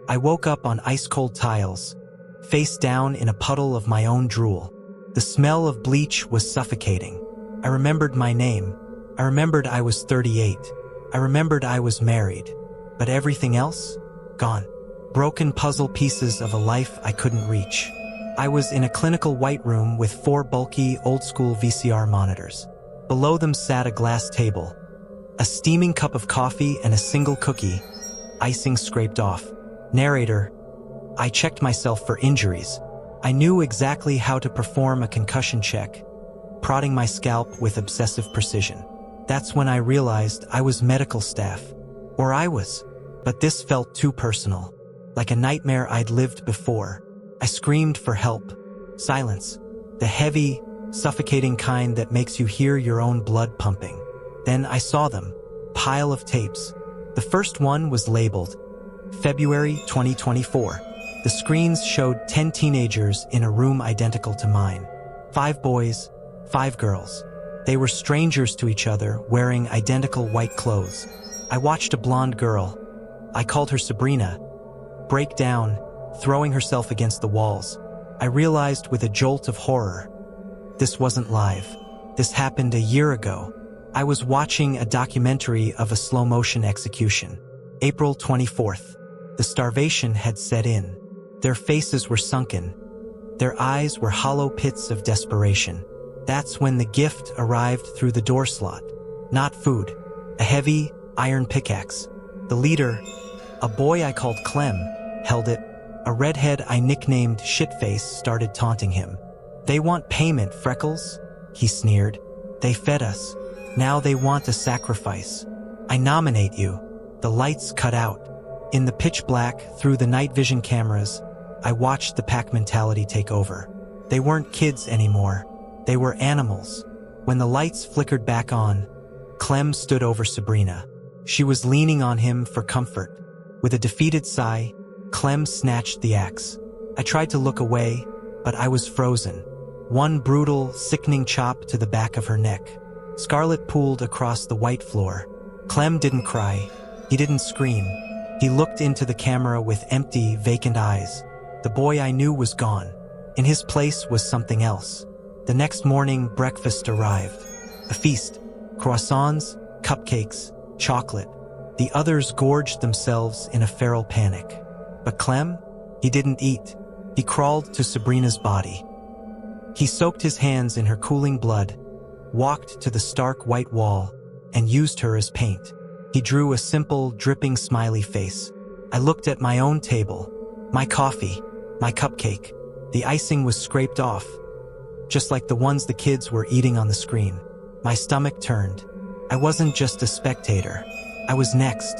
I woke up on ice-cold tiles, face down in a puddle of my own drool. The smell of bleach was suffocating. I remembered my name. I remembered I was 38. I remembered I was married. But everything else? Gone. Broken puzzle pieces of a life I couldn't reach. I was in a clinical white room with 4 bulky, old-school VCR monitors. Below them sat a glass table, a steaming cup of coffee and a single cookie, icing scraped off. Narrator, I checked myself for injuries. I knew exactly how to perform a concussion check, prodding my scalp with obsessive precision. That's when I realized I was medical staff. Or I was. But this felt too personal, like a nightmare I'd lived before. I screamed for help. Silence. The heavy, suffocating kind that makes you hear your own blood pumping. Then I saw them. Pile of tapes. The first one was labeled February 2024. The screens showed 10 teenagers in a room identical to mine. 5 boys, 5 girls. They were strangers to each other, wearing identical white clothes. I watched a blonde girl, I called her Sabrina, break down, throwing herself against the walls. I realized with a jolt of horror, this wasn't live. This happened a year ago. I was watching a documentary of a slow-motion execution. April 24th. The starvation had set in. Their faces were sunken. Their eyes were hollow pits of desperation. That's when the gift arrived through the door slot. Not food. A heavy, iron pickaxe. The leader, a boy I called Clem, held it. A redhead I nicknamed Shitface started taunting him. They want payment, Freckles, he sneered. They fed us. Now they want a sacrifice. I nominate you. The lights cut out. In the pitch black, through the night vision cameras, I watched the pack mentality take over. They weren't kids anymore. They were animals. When the lights flickered back on, Clem stood over Sabrina. She was leaning on him for comfort. With a defeated sigh, Clem snatched the axe. I tried to look away, but I was frozen. One brutal, sickening chop to the back of her neck. Scarlet pooled across the white floor. Clem didn't cry. He didn't scream. He looked into the camera with empty, vacant eyes. The boy I knew was gone. In his place was something else. The next morning, breakfast arrived. A feast. Croissants, cupcakes, chocolate. The others gorged themselves in a feral panic. But Clem? He didn't eat. He crawled to Sabrina's body. He soaked his hands in her cooling blood, walked to the stark white wall, and used her as paint. He drew a simple, dripping smiley face. I looked at my own table, my coffee, my cupcake. The icing was scraped off, just like the ones the kids were eating on the screen. My stomach turned. I wasn't just a spectator. I was next.